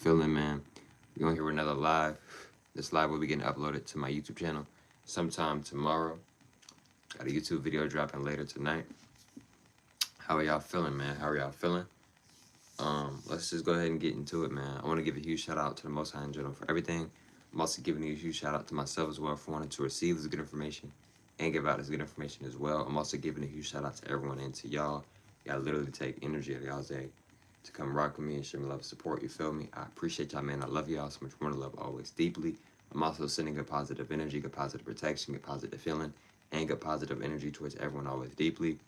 feeling, man? We're gonna hear another live. This live will be getting uploaded to my YouTube channel sometime tomorrow. Got a YouTube video dropping later tonight. How are y'all feeling, man? How are y'all feeling? Let's just go ahead and get into it, man. I want to give a huge shout out to the Most High in general for everything. I'm also giving you a huge shout out to myself as well for wanting to receive this good information and give out this good information as well. I'm also giving a huge shout out to everyone and to y'all. Y'all literally take energy out of y'all's day to come rock with me and show me love and support. You feel me? I appreciate y'all, man. I love y'all so much more to love always deeply. I'm also sending good positive energy, good positive protection, good positive feeling, and good positive energy towards everyone always deeply.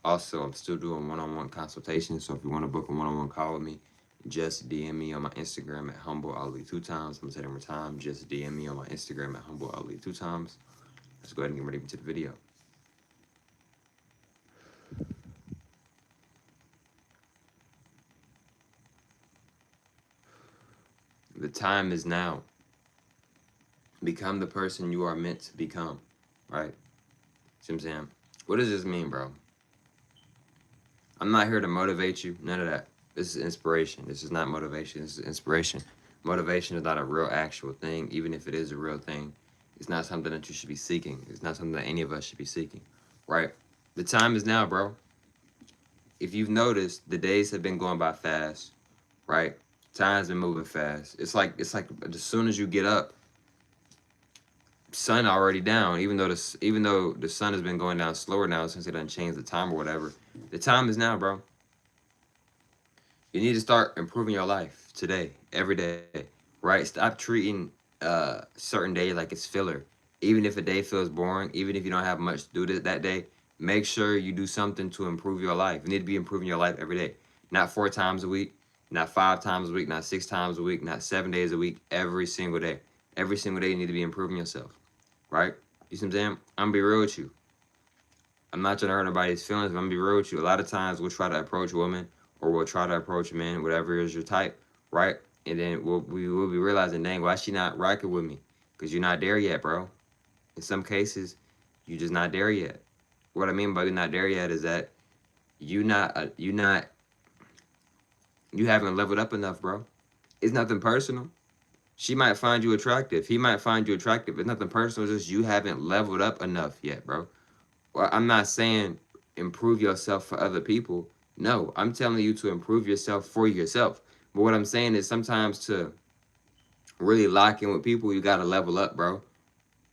Also, I'm still doing one-on-one consultations, so if you want to book a one-on-one call with me, just DM me on my Instagram at humbleali2times. I'm going to say it one more time. Just DM me on my Instagram at humbleali2times. Let's go ahead and get ready to the video. The time is now. Become the person you are meant to become, right? See what I'm saying? What does this mean, bro? I'm not here to motivate you. None of that. This is inspiration. This is not motivation. This is inspiration. Motivation is not a real actual thing. Even if it is a real thing, it's not something that you should be seeking. It's not something that any of us should be seeking, right? The time is now, bro. If you've noticed, the days have been going by fast, right? Time's been moving fast. It's like as soon as you get up, sun already down. Even though the sun has been going down slower now since it done changed the time or whatever. The time is now, bro. You need to start improving your life today, every day, right? Stop treating certain days like it's filler. Even if a day feels boring, even if you don't have much to do that day, make sure you do something to improve your life. You need to be improving your life every day. Not 4 times a week, not 5 times a week, not 6 times a week, not 7 days a week, every single day. Every single day you need to be improving yourself, right? You see what I'm saying? I'm going to be real with you. I'm not trying to hurt anybody's feelings, but I'm going to be real with you. A lot of times we'll try to approach women or we'll try to approach men, whatever is your type, right? And then we will be realizing, dang, why she not rocking with me? Because you're not there yet, bro. In some cases, you're just not there yet. What I mean by you're not there yet is that you haven't leveled up enough, bro. It's nothing personal. She might find you attractive. He might find you attractive. It's nothing personal. It's just you haven't leveled up enough yet, bro. Well, I'm not saying improve yourself for other people. No, I'm telling you to improve yourself for yourself. But what I'm saying is sometimes to really lock in with people, you got to level up, bro.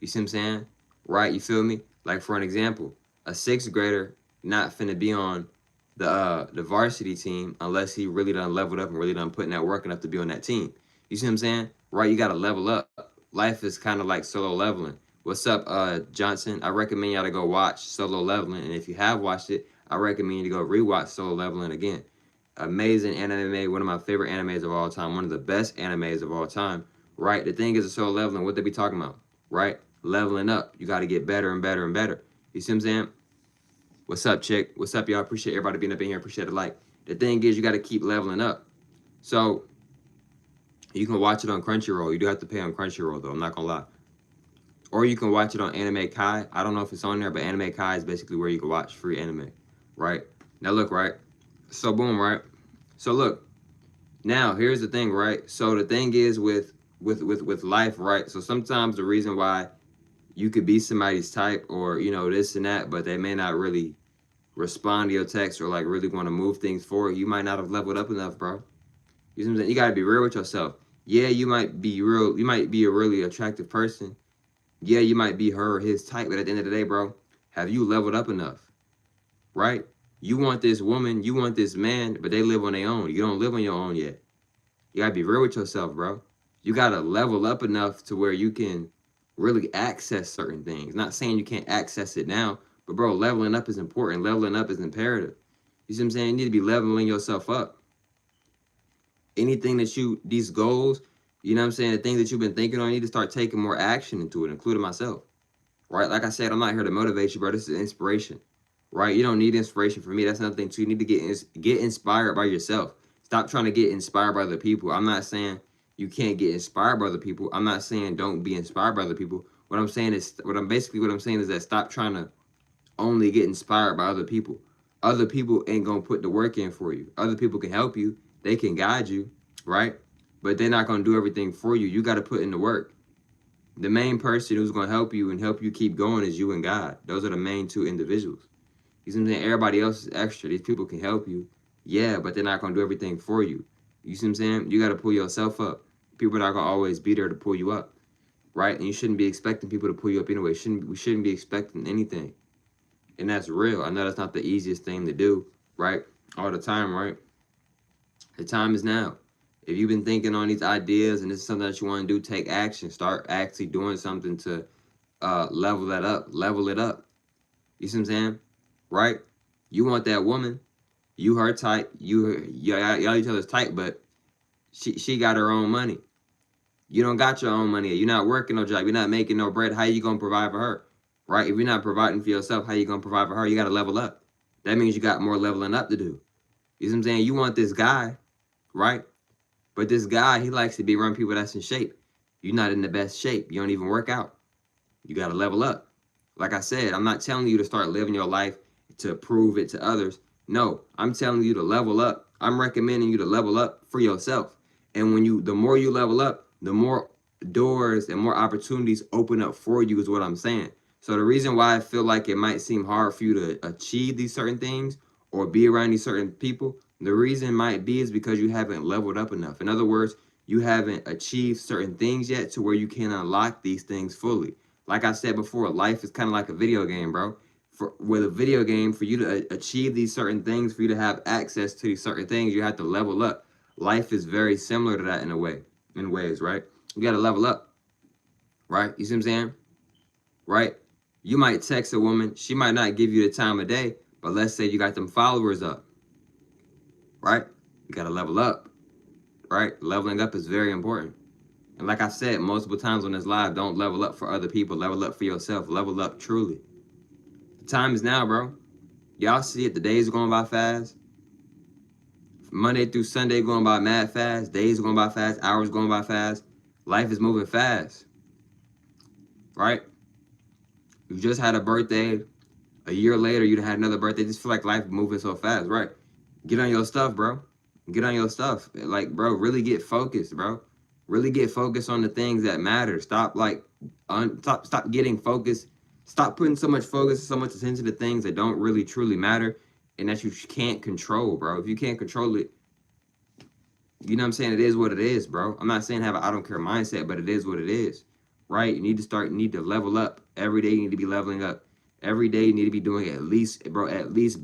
You see what I'm saying? Right? You feel me? Like, for an example, a 6th grader not finna be on the varsity team unless he really done leveled up and really done putting that work enough to be on that team. You see what I'm saying? Right? You got to level up. Life is kind of like solo leveling. What's up, Johnson? I recommend y'all to go watch Solo Leveling. And if you have watched it, I recommend you to go rewatch Solo Leveling again. Amazing anime, one of my favorite animes of all time, one of the best animes of all time, right? The thing is, a Solo Leveling, what they be talking about, right? Leveling up. You got to get better and better and better. You see what I'm saying? What's up, chick? What's up, y'all? Appreciate everybody being up in here. Appreciate the like. The thing is, you got to keep leveling up. So, you can watch it on Crunchyroll. You do have to pay on Crunchyroll, though. I'm not going to lie. Or you can watch it on Anime Kai. I don't know if it's on there, but Anime Kai is basically where you can watch free anime, right? Now, look, right? So, boom, right? So, look. Now, here's the thing, right? So, the thing is with life, right? So, sometimes the reason why you could be somebody's type or, you know, this and that, but they may not really respond to your text or, like, really want to move things forward, you might not have leveled up enough, bro. You know what I'm saying? You got to be real with yourself. Yeah, you might be real. You might be a really attractive person. Yeah, you might be her or his type, but at the end of the day, bro, have you leveled up enough? Right? You want this woman, you want this man, but they live on their own. You don't live on your own yet. You gotta be real with yourself, bro. You gotta level up enough to where you can really access certain things. Not saying you can't access it now, but bro, leveling up is important. Leveling up is imperative. You see what I'm saying? You need to be leveling yourself up. Anything that these goals, you know what I'm saying, the things that you've been thinking on, you need to start taking more action into it, including myself. Right? Like I said, I'm not here to motivate you, bro. This is inspiration. Right? You don't need inspiration from me. That's another thing too. You need to get inspired by yourself. Stop trying to get inspired by other people. I'm not saying you can't get inspired by other people. I'm not saying don't be inspired by other people. What I'm saying is that stop trying to only get inspired by other people. Other people ain't gonna put the work in for you. Other people can help you. They can guide you, right? but they're not going to do everything for you. You got to put in the work. The main person who's going to help you and help you keep going is you and God. Those are the main two individuals. You see what I'm saying? Everybody else is extra. These people can help you. Yeah, but they're not going to do everything for you. You see what I'm saying? You got to pull yourself up. People are not going to always be there to pull you up, right? And you shouldn't be expecting people to pull you up anyway. We shouldn't be expecting anything. And that's real. I know that's not the easiest thing to do, right? All the time, right? The time is now. If you've been thinking on these ideas and this is something that you want to do, take action. Start actually doing something to level that up. Level it up. You see what I'm saying? Right? You want that woman. You her type. Y'all each other's type, but she got her own money. You don't got your own money. You're not working no job. You're not making no bread. How you gonna provide for her? Right? If you're not providing for yourself, how you gonna provide for her? You gotta level up. That means you got more leveling up to do. You see what I'm saying? You want this guy, right? But this guy, he likes to be around people that's in shape. You're not in the best shape. You don't even work out. You got to level up. Like I said, I'm not telling you to start living your life to prove it to others. No, I'm telling you to level up. I'm recommending you to level up for yourself. And the more you level up, the more doors and more opportunities open up for you is what I'm saying. So the reason why I feel like it might seem hard for you to achieve these certain things or be around these certain people, the reason might be is because you haven't leveled up enough. In other words, you haven't achieved certain things yet to where you can unlock these things fully. Like I said before, life is kind of like a video game, bro. With a video game, for you to achieve these certain things, for you to have access to these certain things, you have to level up. Life is very similar to that in ways, right? You got to level up, right? You see what I'm saying? Right? You might text a woman. She might not give you the time of day, but let's say you got them followers up, right? You got to level up, right? Leveling up is very important. And like I said multiple times on this live, don't level up for other people. Level up for yourself. Level up truly. The time is now, bro. Y'all see it. The days are going by fast. Monday through Sunday going by mad fast. Days are going by fast. Hours going by fast. Life is moving fast. Right? You just had a birthday. A year later, you had another birthday. Just feel like life is moving so fast, right? Get on your stuff, bro. Get on your stuff. Like, bro, really get focused, bro. Really get focused on the things that matter. Stop stop getting focused. Stop putting so much focus, so much attention to things that don't really truly matter and that you can't control, bro. If you can't control it, you know what I'm saying? It is what it is, bro. I'm not saying have an I don't care mindset, but it is what it is, right? You need to level up. Every day you need to be leveling up. Every day you need to be doing at least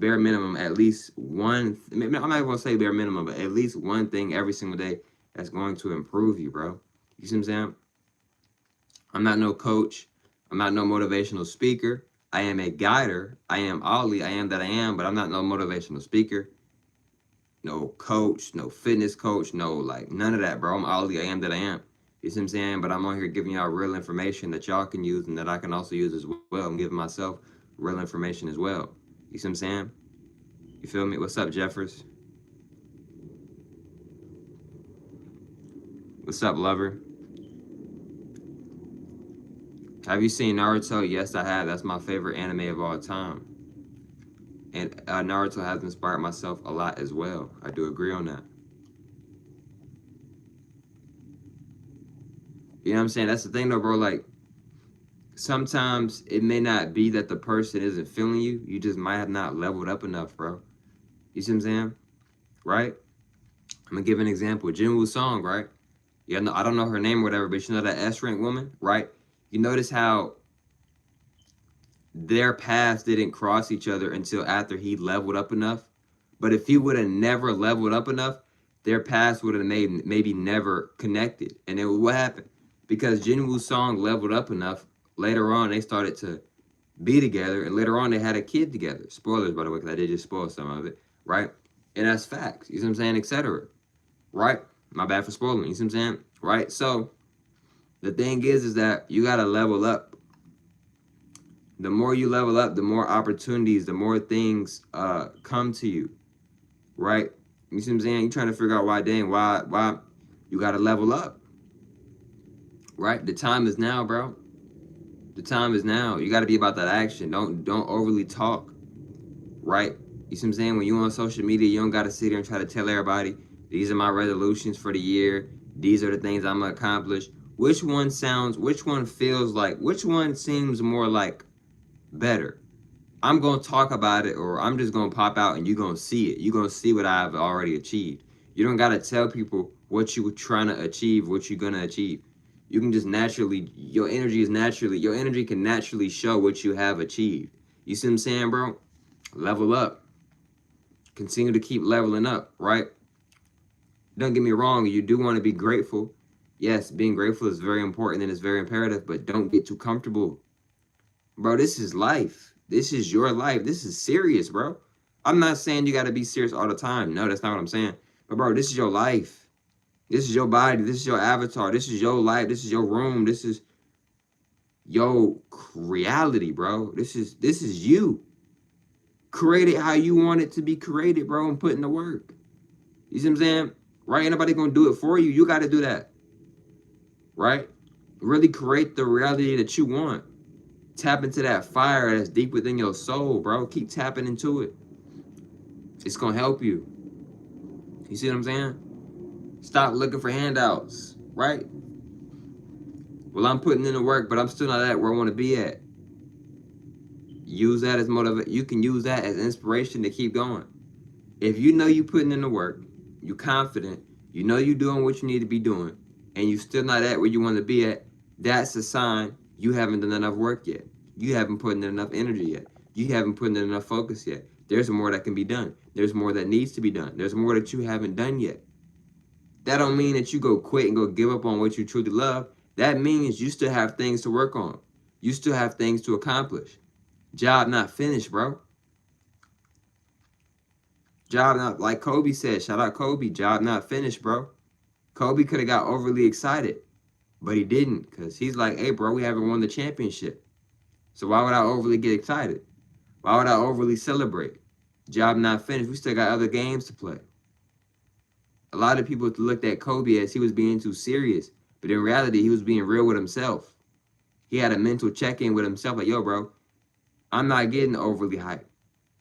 bare minimum, at least one. I'm not even going to say bare minimum, but at least one thing every single day that's going to improve you, bro. You see what I'm saying? I'm not no coach. I'm not no motivational speaker. I am a guider. I am Ollie. I am that I am, but I'm not no motivational speaker. No coach, no fitness coach, no none of that, bro. I'm Ollie. I am that I am. You see what I'm saying? But I'm on here giving y'all real information that y'all can use and that I can also use as well. I'm giving myself real information as well. You see what I'm saying? You feel me? What's up, Jeffers? What's up, lover? Have you seen Naruto? Yes, I have. That's my favorite anime of all time. And Naruto has inspired myself a lot as well. I do agree on that. You know what I'm saying? That's the thing though, bro. Like, sometimes it may not be that the person isn't feeling you. You just might have not leveled up enough, bro. You see what I'm saying? Right? I'm going to give an example. Jinwoo's song, right? Yeah, no, I don't know her name or whatever, but you know that S-rank woman, right? You notice how their paths didn't cross each other until after he leveled up enough. But if he would have never leveled up enough, their paths would have maybe never connected. And then what happened? Because Jinwoo's song leveled up enough, later on they started to be together, and later on they had a kid together. Spoilers, by the way, because I did just spoil some of it, right? And that's facts. You see what I'm saying? Etc. Right? My bad for spoiling. You see what I'm saying? Right? So the thing is that you got to level up. The more you level up, the more opportunities, the more things come to you, right? You see what I'm saying? You're trying to figure out why you got to level up, right? The time is now, bro. The time is now. You got to be about that action. Don't overly talk, right? You see what I'm saying? When you on social media, you don't got to sit there and try to tell everybody, these are my resolutions for the year. These are the things I'm gonna accomplish. Which one feels like, which one seems more like better? I'm gonna talk about it, or I'm just gonna pop out and you're gonna see it. You're gonna see what I've already achieved. You don't gotta tell people what you were trying to achieve, what you're gonna achieve. You can just naturally, your energy can naturally show what you have achieved. You see what I'm saying, bro? Level up. Continue to keep leveling up, right? Don't get me wrong, you do want to be grateful. Yes, being grateful is very important and it's very imperative, but don't get too comfortable. Bro, this is life. This is your life. This is serious, bro. I'm not saying you got to be serious all the time. No, that's not what I'm saying. But, bro, this is your life. This is your body. This is your avatar. This is your life. This is your room. This is your reality, bro. This is you. Create it how you want it to be created, bro, and put in the work. You see what I'm saying? Right? Ain't nobody gonna do it for you. You got to do that. Right? Really create the reality that you want. Tap into that fire that's deep within your soul, bro. Keep tapping into it. It's gonna help you. You see what I'm saying? Stop looking for handouts, right? Well, I'm putting in the work, but I'm still not at where I want to be at. Use that as motivation. You can use that as inspiration to keep going. If you know you putting in the work, you confident, you know you doing what you need to be doing, and you still not at where you want to be at, that's a sign you haven't done enough work yet. You haven't put in enough energy yet. You haven't put in enough focus yet. There's more that can be done. There's more that needs to be done. There's more that you haven't done yet. That don't mean that you go quit and go give up on what you truly love. That means you still have things to work on. You still have things to accomplish. Job not finished, bro. Job not, like Kobe said, shout out Kobe, job not finished, bro. Kobe could have got overly excited, but he didn't, because he's like, hey, bro, we haven't won the championship. So why would I overly get excited? Why would I overly celebrate? Job not finished. We still got other games to play. A lot of people looked at Kobe as he was being too serious, but in reality, he was being real with himself. He had a mental check-in with himself, like, yo, bro, I'm not getting overly hyped.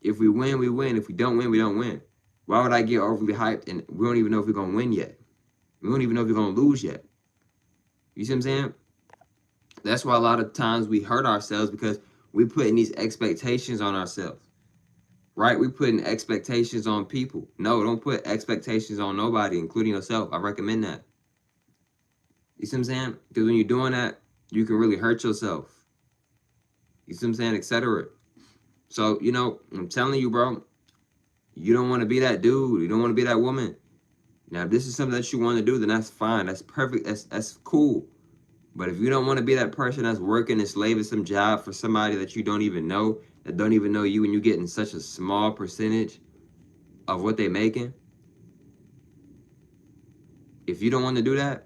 If we win, we win. If we don't win, we don't win. Why would I get overly hyped and we don't even know if we're going to win yet? We don't even know if we're going to lose yet. You see what I'm saying? That's why a lot of times we hurt ourselves, because we put in these expectations on ourselves, right? We put in expectations on people. No, don't put expectations on nobody, including yourself. I recommend that. You see what I'm saying? Because when you're doing that, you can really hurt yourself. You see what I'm saying? Etc. So, you know, I'm telling you, bro, you don't want to be that dude. You don't want to be that woman. Now, if this is something that you want to do, then that's fine. That's perfect. That's cool. But if you don't want to be that person that's working and slaving some job for somebody that you don't even know, that don't even know you, and you're getting such a small percentage of what they're making, if you don't want to do that,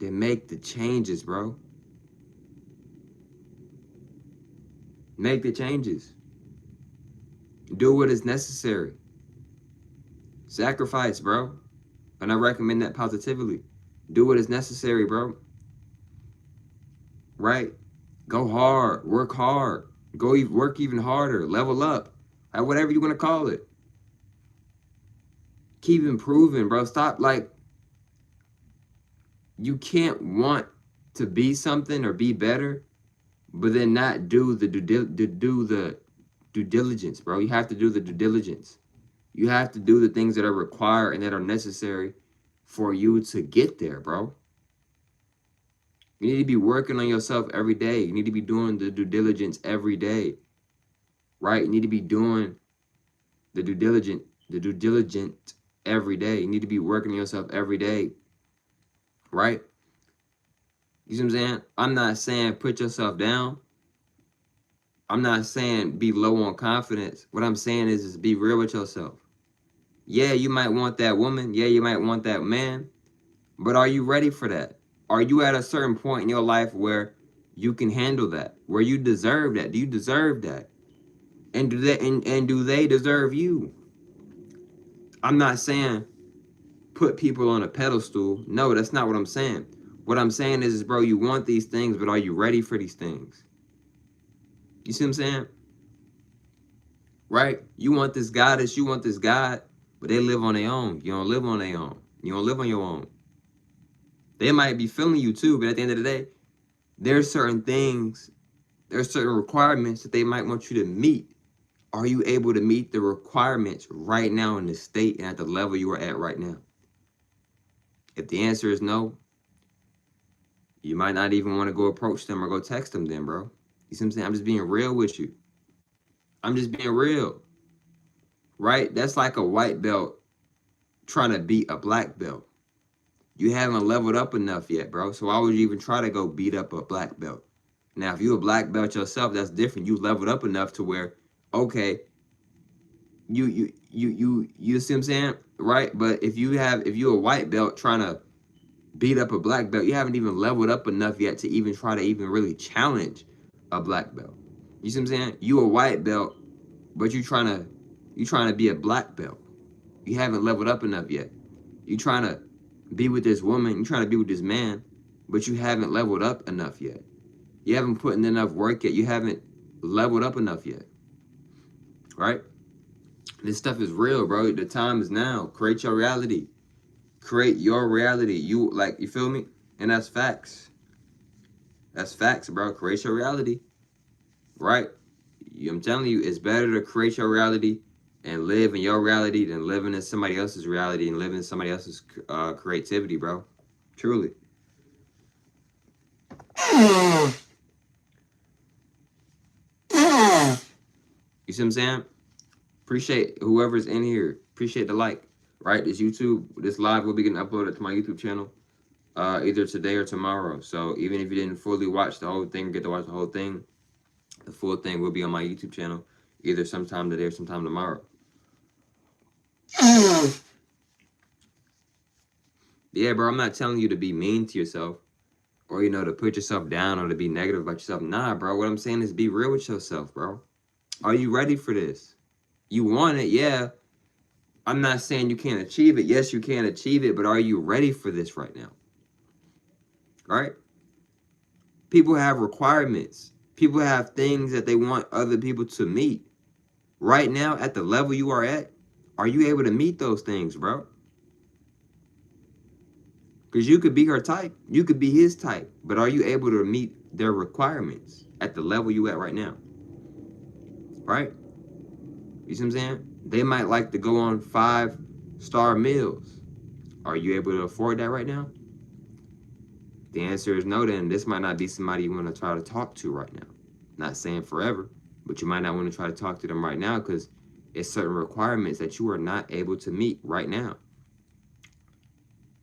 then make the changes, bro. Make the changes. Do what is necessary. Sacrifice, bro. And I recommend that positively. Do what is necessary, bro. Right? Go hard. Work hard. Go work even harder. Level up. Whatever you want to call it. Keep improving, bro. Stop, like, you can't want to be something or be better, but then not do the due diligence, bro. You have to do the due diligence. You have to do the things that are required and that are necessary for you to get there, bro. You need to be working on yourself every day. You need to be doing the due diligence every day, right? You need to be doing the due diligent every day. You need to be working on yourself every day, right? You see what I'm saying? I'm not saying put yourself down. I'm not saying be low on confidence. What I'm saying is be real with yourself. Yeah, you might want that woman. Yeah, you might want that man. But are you ready for that? Are you at a certain point in your life where you can handle that? Where you deserve that? Do you deserve that? And do they deserve you? I'm not saying put people on a pedestal. No, that's not what I'm saying. What I'm saying is, bro, you want these things, but are you ready for these things? You see what I'm saying? Right? You want this goddess, you want this God, but they live on their own. You don't live on their own. You don't live on your own. They might be feeling you too, but at the end of the day, there's certain things, there's certain requirements that they might want you to meet. Are you able to meet the requirements right now in the state and at the level you are at right now? If the answer is no, you might not even want to go approach them or go text them then, bro. You see what I'm saying? I'm just being real with you. I'm just being real, right? That's like a white belt trying to beat a black belt. You haven't leveled up enough yet, bro. So why would you even try to go beat up a black belt? Now, if you're a black belt yourself, that's different. You leveled up enough to where, okay, you see what I'm saying? Right? But if you're a white belt trying to beat up a black belt, you haven't even leveled up enough yet to even try to even really challenge a black belt. You see what I'm saying? You a white belt, but you trying to be a black belt. You haven't leveled up enough yet. You trying to be with this woman, you trying to be with this man, but you haven't leveled up enough yet. You haven't put in enough work yet. You haven't leveled up enough yet. Right? This stuff is real, bro. The time is now. Create your reality. Create your reality. You feel me? And that's facts. That's facts, bro. Create your reality. Right? I'm telling you, it's better to create your reality and live in your reality than living in somebody else's reality and living in somebody else's creativity, bro. Truly. You see what I'm saying? Appreciate whoever's in here. Appreciate the like. Right? This live will be getting uploaded to my YouTube channel either today or tomorrow. So even if you didn't fully watch the whole thing, get to watch the whole thing, the full thing will be on my YouTube channel either sometime today or sometime tomorrow. Yeah, bro, I'm not telling you to be mean to yourself or, to put yourself down or to be negative about yourself. Nah, bro, what I'm saying is be real with yourself, bro. Are you ready for this? You want it, yeah. I'm not saying you can't achieve it. Yes, you can achieve it, but are you ready for this right now? Right? People have requirements. People have things that they want other people to meet. Right now, at the level you are you able to meet those things, bro? Because you could be her type. You could be his type. But are you able to meet their requirements at the level you at right now? Right? You see what I'm saying? They might like to go on 5-star meals. Are you able to afford that right now? The answer is no, then this might not be somebody you want to try to talk to right now. Not saying forever, but you might not want to try to talk to them right now because it's certain requirements that you are not able to meet right now.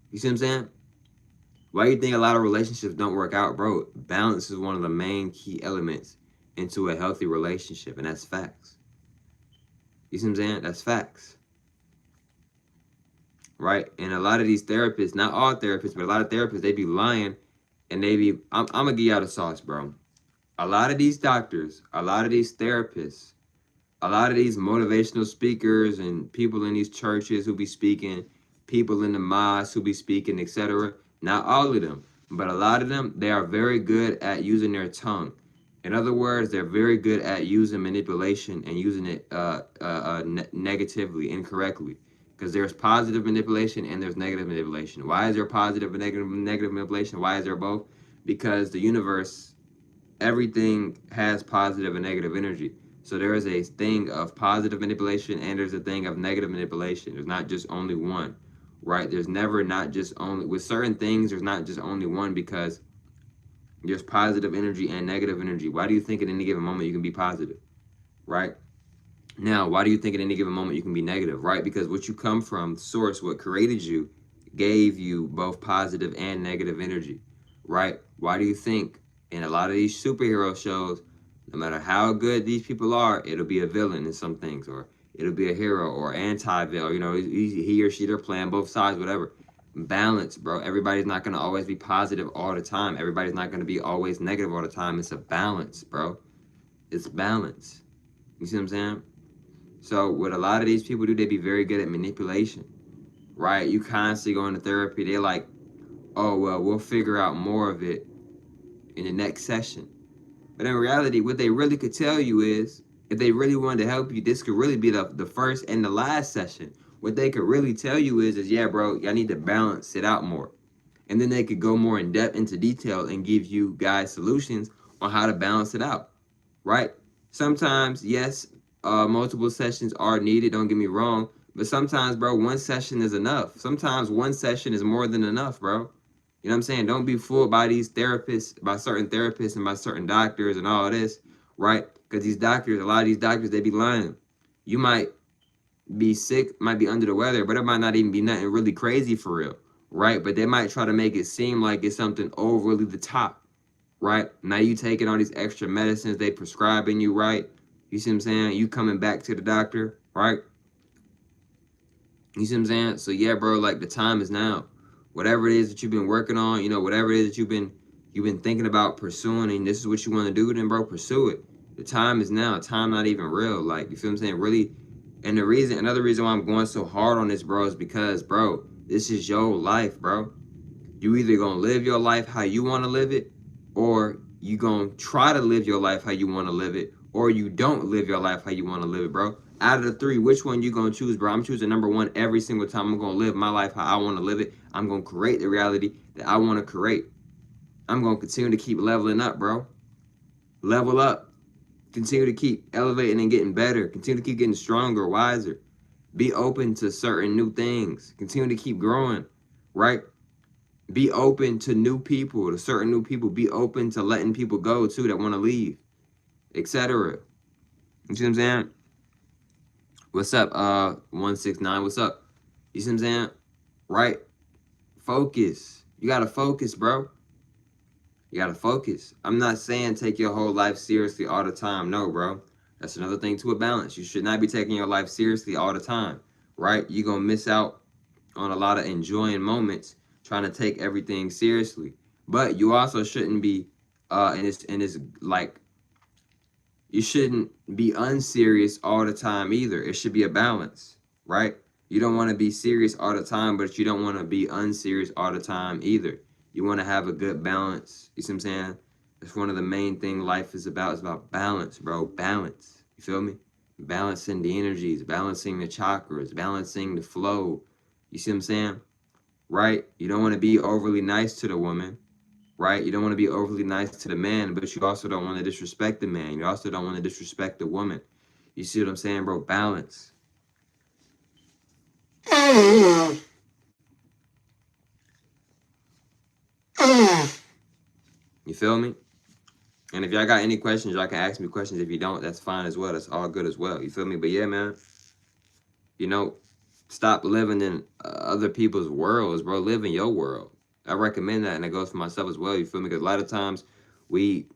You see what I'm saying? Why do you think a lot of relationships don't work out, bro? Balance is one of the main key elements into a healthy relationship, and that's facts. You see what I'm saying? That's facts. Right? And a lot of these therapists, not all therapists, but a lot of therapists, they be lying, and I'm going to give you out the sauce, bro. A lot of these doctors, a lot of these therapists, a lot of these motivational speakers and people in these churches who be speaking, people in the mosque who be speaking, etc. Not all of them, but a lot of them, they are very good at using their tongue. In other words, they're very good at using manipulation and using it negatively, incorrectly. Because there's positive manipulation and there's negative manipulation. Why is there positive and negative manipulation? Why is there both? Because the universe, everything has positive and negative energy. So there is a thing of positive manipulation and there's a thing of negative manipulation. There's not just only one, right? There's never not just only, with certain things, there's not just only one because there's positive energy and negative energy. Why do you think at any given moment you can be positive, right? Now, why do you think at any given moment you can be negative, right? Because what you come from, source, what created you, gave you both positive and negative energy, right? Why do you think in a lot of these superhero shows, no matter how good these people are, it'll be a villain in some things, or it'll be a hero or anti-villain, he or she, they're playing both sides, whatever. Balance, bro. Everybody's not going to always be positive all the time. Everybody's not going to be always negative all the time. It's a balance, bro. It's balance. You see what I'm saying? So what a lot of these people do, they be very good at manipulation, right? You constantly go into therapy. They're like, oh, well, we'll figure out more of it in the next session. But in reality, what they really could tell you is, if they really wanted to help you, this could really be the first and the last session. what they could really tell you is yeah, bro, y'all need to balance it out more. And then they could go more in depth into detail and give you guys solutions on how to balance it out, right? Sometimes, yes, multiple sessions are needed, don't get me wrong, but sometimes, bro, one session is enough. Sometimes one session is more than enough, bro. You know what I'm saying? Don't be fooled by these therapists, by certain therapists and by certain doctors and all this, right? Because these doctors, a lot of these doctors, they be lying. You might be sick, might be under the weather, but it might not even be nothing really crazy for real, right? But they might try to make it seem like it's something overly the top, right? Now you taking all these extra medicines they prescribing you, right? You see what I'm saying? You coming back to the doctor, right? You see what I'm saying? So yeah, bro, like the time is now. Whatever it is that you've been working on, you know, whatever it is that you've been thinking about pursuing, and this is what you want to do, then bro, pursue it. The time is now. Time not even real. Like, you feel what I'm saying? Really. And another reason why I'm going so hard on this, bro, is because, bro, this is your life, bro. You either gonna live your life how you want to live it, or you gonna try to live your life how you want to live it, or you don't live your life how you want to live it, bro. Out of the three, which one you gonna choose, bro? I'm choosing number one every single time. I'm gonna live my life how I want to live it. I'm gonna create the reality that I want to create. I'm gonna continue to keep leveling up, bro. Level up. Continue to keep elevating and getting better. Continue to keep getting stronger, wiser. Be open to certain new things. Continue to keep growing, right? Be open to new people, to certain new people. Be open to letting people go too that want to leave, etc. You see what I'm saying? What's up, 169? What's up? You see what I'm saying? Right? Focus. You gotta focus, bro. You gotta focus. I'm not saying take your whole life seriously all the time. No, bro. That's another thing to a balance. You should not be taking your life seriously all the time, right? You're gonna miss out on a lot of enjoying moments trying to take everything seriously. But you also shouldn't be and it's like, you shouldn't be unserious all the time either. It should be a balance, right? You don't want to be serious all the time, but you don't want to be unserious all the time either. You want to have a good balance. You see what I'm saying? That's one of the main things life is about. It's about balance, bro. Balance. You feel me? Balancing the energies, balancing the chakras, balancing the flow. You see what I'm saying? Right? You don't want to be overly nice to the woman, right? You don't want to be overly nice to the man, but you also don't want to disrespect the man. You also don't want to disrespect the woman. You see what I'm saying, bro? Balance. You feel me? And if y'all got any questions, y'all can ask me questions. If you don't, that's fine as well. That's all good as well. You feel me? But yeah, man, you know, stop living in other people's worlds, bro. Live in your world. I recommend that, and it goes for myself as well. You feel me? Because a lot of times we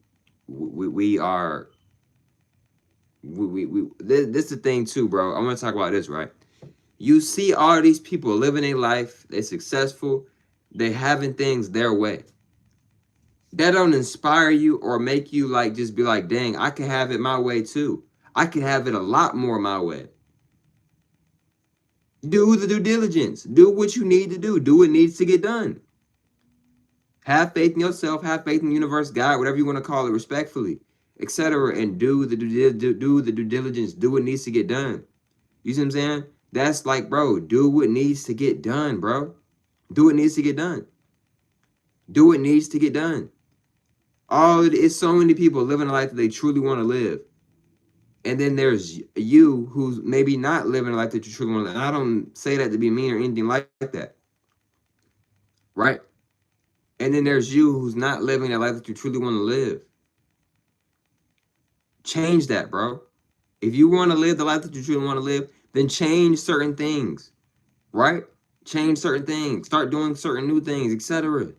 are this is the thing too, bro. I want to talk about this, right? You see all these people living a life, they're successful, they having things their way. That don't inspire you or make you like just be like, dang, I can have it my way too. I can have it a lot more my way. Do the due diligence. Do what you need to do. Do what needs to get done. Have faith in yourself. Have faith in the universe, God, whatever you want to call it, respectfully, etc. And do the due diligence. Do what needs to get done. You see what I'm saying? That's like, bro, do what needs to get done, bro. Do what needs to get done. Do what needs to get done. It's so many people living a life that they truly want to live. And then there's you who's maybe not living a life that you truly want to live. And I don't say that to be mean or anything like that. Right? And then there's you who's not living a life that you truly want to live. Change that, bro. If you want to live the life that you truly want to live, then change certain things. Right? Change certain things. Start doing certain new things, etc.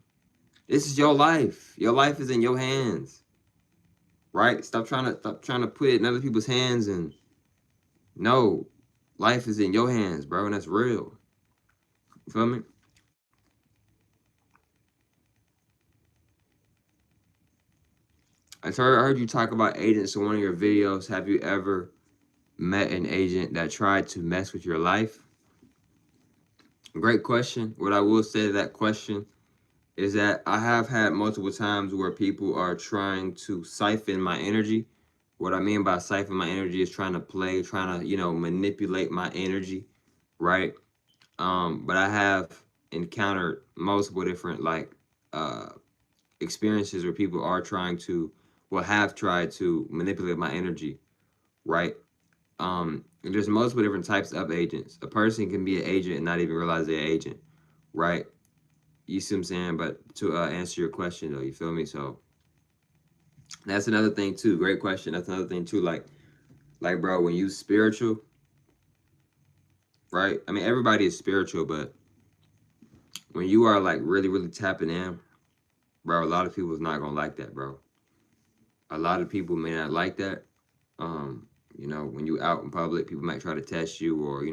This is your life. Your life is in your hands. Right? Stop trying to put it in other people's hands. And no, life is in your hands, bro, and that's real. You feel me? I heard you talk about agents in one of your videos. Have you ever met an agent that tried to mess with your life? Great question. What I will say to that question is that I have had multiple times where people are trying to siphon my energy. What I mean by siphon my energy is trying to manipulate my energy, right? But I have encountered multiple different like experiences where people are trying to, well, have tried to manipulate my energy, right? And there's multiple different types of agents. A person can be an agent and not even realize they're an agent, right? You see what I'm saying? But to answer your question though, you feel me? So that's another thing too. Great question. That's another thing too. Like bro, when you spiritual, right? I mean, everybody is spiritual, but when you are like really, really tapping in, bro, a lot of people is not gonna like that, bro. A lot of people may not like that. Um, when you out in public, people might try to test you, or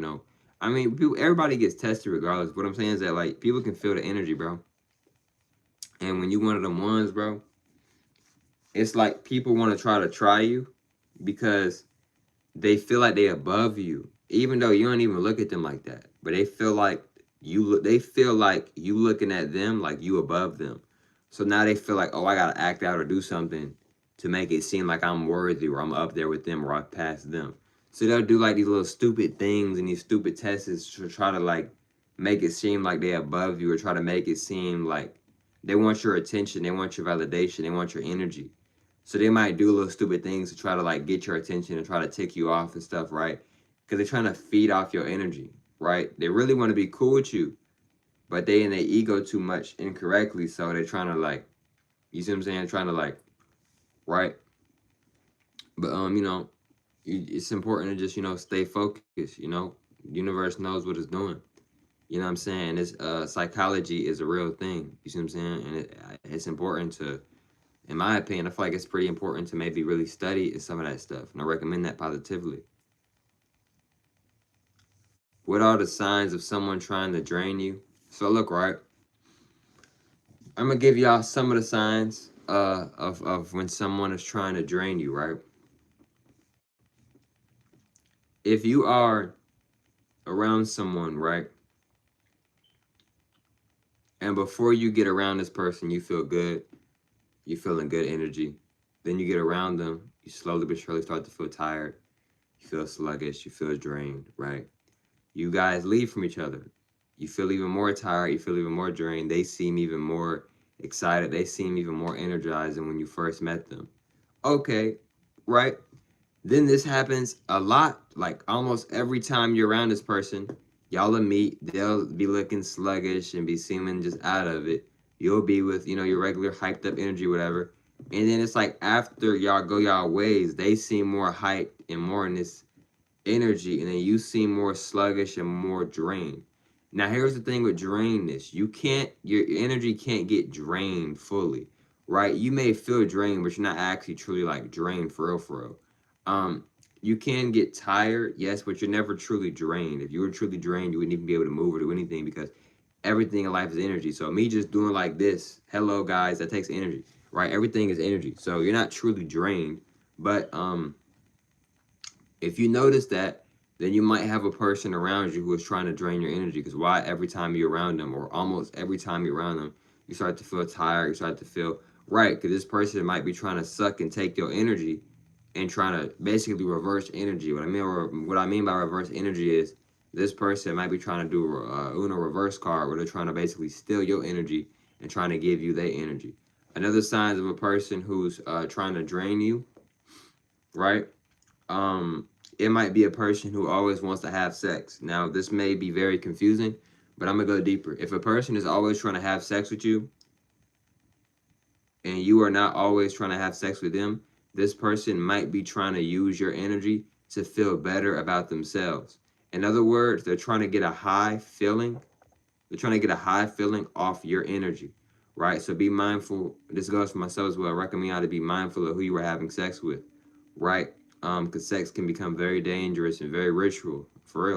I mean, everybody gets tested regardless. What I'm saying is that like people can feel the energy, bro. And when you one of them ones, bro, it's like people want to try you because they feel like they above you, even though you don't even look at them like that. But they feel like they feel like you looking at them like you above them. So now they feel like, oh, I gotta act out or do something to make it seem like I'm worthy or I'm up there with them or I've passed them. So they'll do like these little stupid things and these stupid tests to try to like make it seem like they're above you or try to make it seem like they want your attention, they want your validation, they want your energy. So they might do little stupid things to try to like get your attention and try to tick you off and stuff, right? Because they're trying to feed off your energy, right? They really want to be cool with you, but they in their ego too much incorrectly. So they're trying to like, you see what I'm saying? Trying to like, right? But it's important to just stay focused. Universe knows what it's doing. You know what I'm saying? It's psychology is a real thing. You see what I'm saying? And it's important to, in my opinion, I feel like it's pretty important to maybe really study some of that stuff. And I recommend that positively. What are the signs of someone trying to drain you? So look, right? I'm gonna give y'all some of the signs of when someone is trying to drain you, right? If you are around someone, right? And before you get around this person, you feel good. You're feeling good energy. Then you get around them, you slowly but surely start to feel tired. You feel sluggish. You feel drained, right? You guys leave from each other. You feel even more tired. You feel even more drained. They seem even more excited. They seem even more energized than when you first met them. Okay, right? Then this happens a lot. Like almost every time you're around this person, y'all will meet. They'll be looking sluggish and be seeming just out of it. You'll be with, your regular hyped up energy, whatever. And then it's like after y'all go y'all ways, they seem more hyped and more in this energy, and then you seem more sluggish and more drained. Now, here's the thing with drainness: your energy can't get drained fully, right? You may feel drained, but you're not actually truly like drained for real, for real. You can get tired, yes, but you're never truly drained. If you were truly drained, you wouldn't even be able to move or do anything because everything in life is energy. So me just doing like this, hello guys, that takes energy, right? Everything is energy. So you're not truly drained, but if you notice that, then you might have a person around you who is trying to drain your energy. Because why? Every time you're around them, or almost every time you're around them, you start to feel tired. You start to feel right. Because this person might be trying to suck and take your energy, and trying to basically reverse energy. What I mean by reverse energy is this person might be trying to do Uno reverse card, where they're trying to basically steal your energy and trying to give you their energy. Another sign of a person who's trying to drain you, right? It might be a person who always wants to have sex. Now, this may be very confusing, but I'm gonna go deeper. If a person is always trying to have sex with you and you are not always trying to have sex with them, this person might be trying to use your energy to feel better about themselves. In other words, they're trying to get a high feeling. They're trying to get a high feeling off your energy, right? So be mindful. This goes for myself as well. I recommend y'all to be mindful of who you are having sex with, right? Because sex can become very dangerous and very ritual, for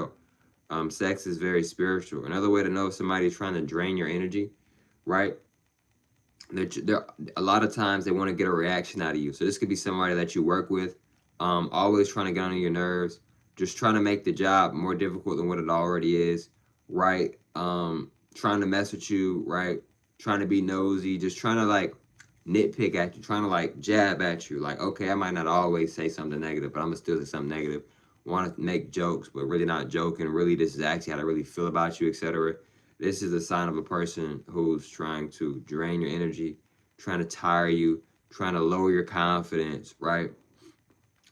real. Sex is very spiritual. Another way to know if somebody's trying to drain your energy, right? They're a lot of times they want to get a reaction out of you. So this could be somebody that you work with, always trying to get on your nerves, just trying to make the job more difficult than what it already is, right? Trying to mess with you, right? Trying to be nosy, just trying to like nitpick at you, trying to like jab at you. Like, okay, I might not always say something negative, but I'm gonna still say something negative. want to make jokes, but really not joking. Really, this is actually how I really feel about you, etc. This is a sign of a person who's trying to drain your energy, trying to tire you, trying to lower your confidence, right?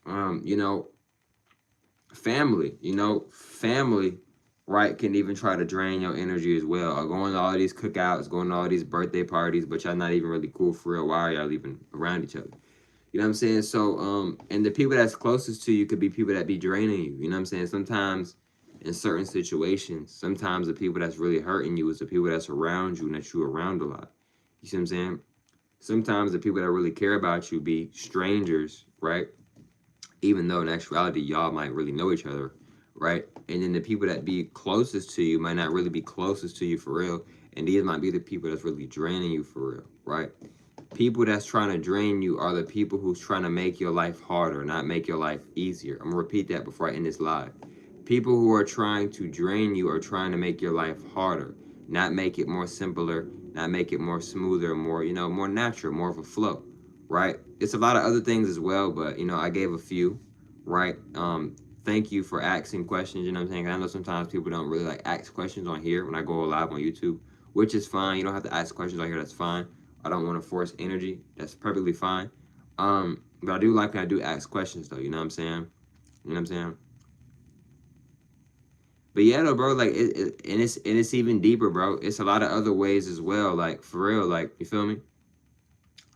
You know, family, right, can even try to drain your energy as well. Or going to all these cookouts, going to all these birthday parties, but y'all not even really cool for real. Why are y'all even around each other? You know what I'm saying? So, and the people that's closest to you could be people that be draining you. You know what I'm saying? Sometimes in certain situations, sometimes the people that's really hurting you is the people that's around you and that you around a lot. You see what I'm saying? Sometimes the people that really care about you be strangers, right? Even though in actuality y'all might really know each other, right? And then the people that be closest to you might not really be closest to you for real. And these might be the people that's really draining you for real, right? People that's trying to drain you are the people who's trying to make your life harder, not make your life easier. I'm gonna repeat that before I end this live. People who are trying to drain you are trying to make your life harder, not make it more simpler, not make it more smoother, more, more natural, more of a flow, right? It's a lot of other things as well, but I gave a few, right? Thank you for asking questions, you know what I'm saying? I know sometimes people don't really like ask questions on here when I go live on YouTube, which is fine. You don't have to ask questions on here, that's fine. I don't want to force energy. That's perfectly fine. But I do like when I do ask questions though, you know what I'm saying? You know what I'm saying? But yeah though, bro, like it's even deeper, bro. It's a lot of other ways as well, like for real, like you feel me?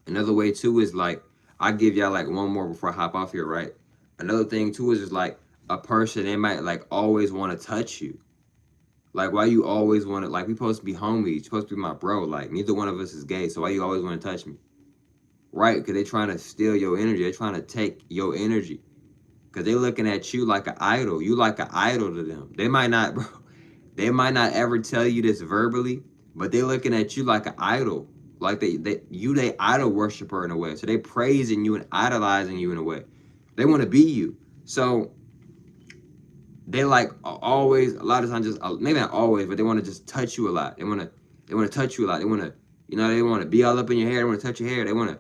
Another way too is like I give y'all like one more before I hop off here, right? Another thing too is just like a person they might like always want to touch you. Like why you always want to like we supposed to be homies, you supposed to be my bro. Like neither one of us is gay, so why you always want to touch me? Right, because they trying to steal your energy. They trying to take your energy. Because they looking at you like an idol. You like an idol to them. They might not, bro. They might not ever tell you this verbally, but they looking at you like an idol. Like they idol worshiper in a way. So they praising you and idolizing you in a way. They want to be you. So they like always, a lot of times just, maybe not always, but they want to just touch you a lot. They want to touch you a lot. They want to, they want to be all up in your hair. They want to touch your hair. They want to,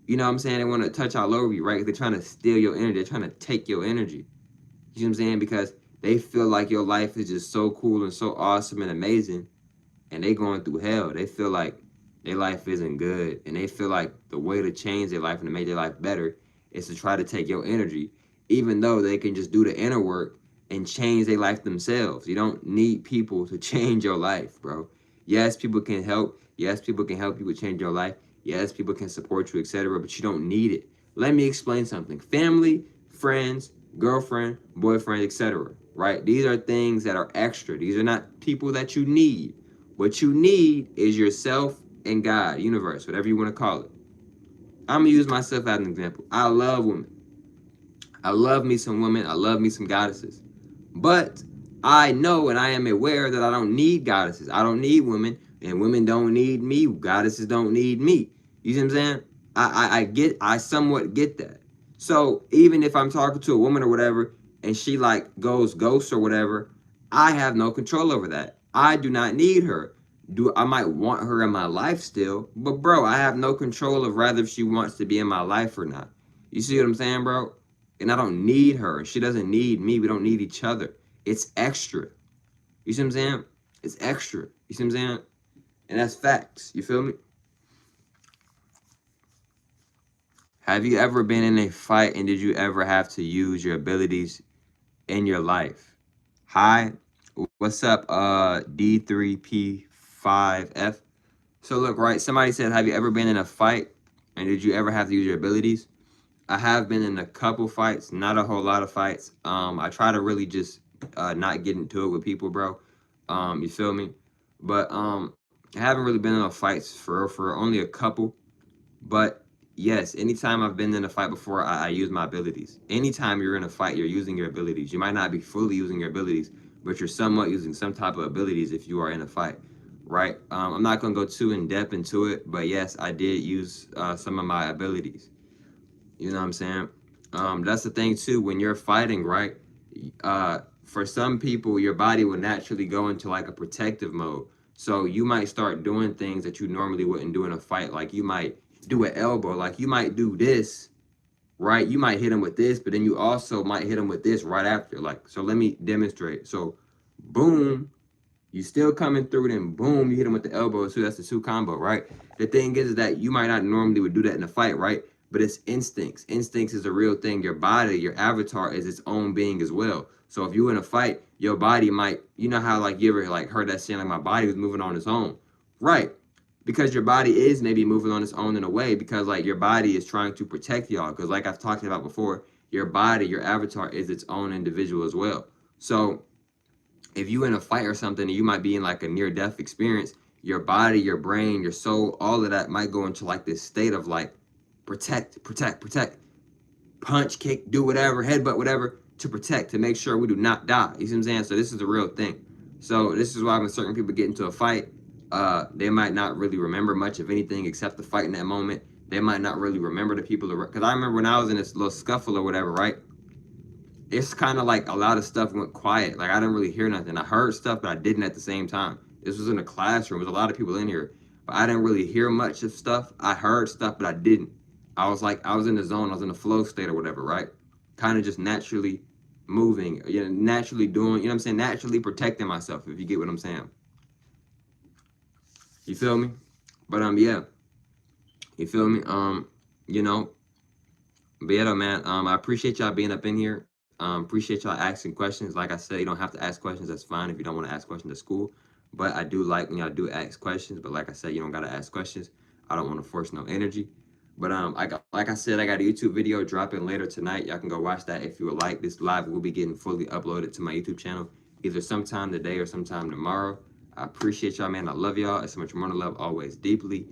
you know what I'm saying? They want to touch all over you, right? They're trying to steal your energy. They're trying to take your energy. You know what I'm saying? Because they feel like your life is just so cool and so awesome and amazing, and they going through hell. They feel like their life isn't good, and they feel like the way to change their life and to make their life better is to try to take your energy, even though they can just do the inner work and change their life themselves. You don't need people to change your life, bro. Yes, people can help. Yes, people can help you with change your life. Yes, people can support you, etc., but you don't need it. Let me explain something. Family, friends, girlfriend, boyfriend, etc., right? These are things that are extra. These are not people that you need. What you need is yourself and God, universe, whatever you want to call it. I'm going to use myself as an example. I love women. I love me some women. I love me some goddesses. But I know and I am aware that I don't need goddesses. I don't need women, and women don't need me. Goddesses don't need me. You see what I'm saying? I somewhat get that. So even if I'm talking to a woman or whatever, and she like goes ghost or whatever, I have no control over that. I do not need her. I might want her in my life still, but bro, I have no control of rather if she wants to be in my life or not. You see what I'm saying, bro? And I don't need her. She doesn't need me. We don't need each other. It's extra. You see what I'm saying? It's extra. You see what I'm saying? And that's facts. You feel me? Have you ever been in a fight and did you ever have to use your abilities in your life? Hi, what's up, D3P5F? So look, right, somebody said, have you ever been in a fight and did you ever have to use your abilities? I have been in a couple fights, not a whole lot of fights. I try to really just not get into it with people, bro. You feel me? But I haven't really been in a fights for only a couple. But yes, anytime I've been in a fight before, I use my abilities. Anytime you're in a fight, you're using your abilities. You might not be fully using your abilities, but you're somewhat using some type of abilities if you are in a fight, right? I'm not gonna go too in depth into it, but yes, I did use some of my abilities. You know what I'm saying? That's the thing too. When you're fighting, right? For some people, your body will naturally go into like a protective mode. So you might start doing things that you normally wouldn't do in a fight. Like you might do an elbow. Like you might do this, right? You might hit him with this, but then you also might hit him with this right after. Like, so let me demonstrate. So, boom, you still coming through, then boom, you hit him with the elbow. So that's the two combo, right? The thing is that you might not normally would do that in a fight, right? But it's instincts. Instincts is a real thing. Your body, your avatar is its own being as well. So if you in a fight, your body might, you know how like you ever like heard that saying like my body was moving on its own, right? Because your body is maybe moving on its own in a way because like your body is trying to protect y'all. Because like I've talked about before, your body, your avatar is its own individual as well. So if you in a fight or something and you might be in like a near-death experience, your body, your brain, your soul, all of that might go into like this state of like protect, protect, protect, punch, kick, do whatever, headbutt, whatever, to protect, to make sure we do not die. You see what I'm saying? So this is the real thing. So this is why when certain people get into a fight, they might not really remember much of anything except the fight in that moment. They might not really remember the people. Because I remember when I was in this little scuffle or whatever, right? It's kind of like a lot of stuff went quiet. Like I didn't really hear nothing. I heard stuff, but I didn't at the same time. This was in a classroom. There's a lot of people in here, but I didn't really hear much of stuff. I heard stuff, but I didn't. I was like, I was in the zone. I was in the flow state or whatever, right? Kind of just naturally moving, you know, naturally doing, you know what I'm saying? Naturally protecting myself, if you get what I'm saying. You feel me? But yeah. You feel me? You know, but yeah, though, man. I appreciate y'all being up in here. Appreciate y'all asking questions. Like I said, you don't have to ask questions. That's fine. If you don't want to ask questions, that's cool. But I do like when y'all do ask questions. But like I said, you don't gotta ask questions. I don't want to force no energy. But like I said, I got a YouTube video dropping later tonight. Y'all can go watch that if you would like. This live will be getting fully uploaded to my YouTube channel either sometime today or sometime tomorrow. I appreciate y'all, man. I love y'all. It's so much more to love, always deeply.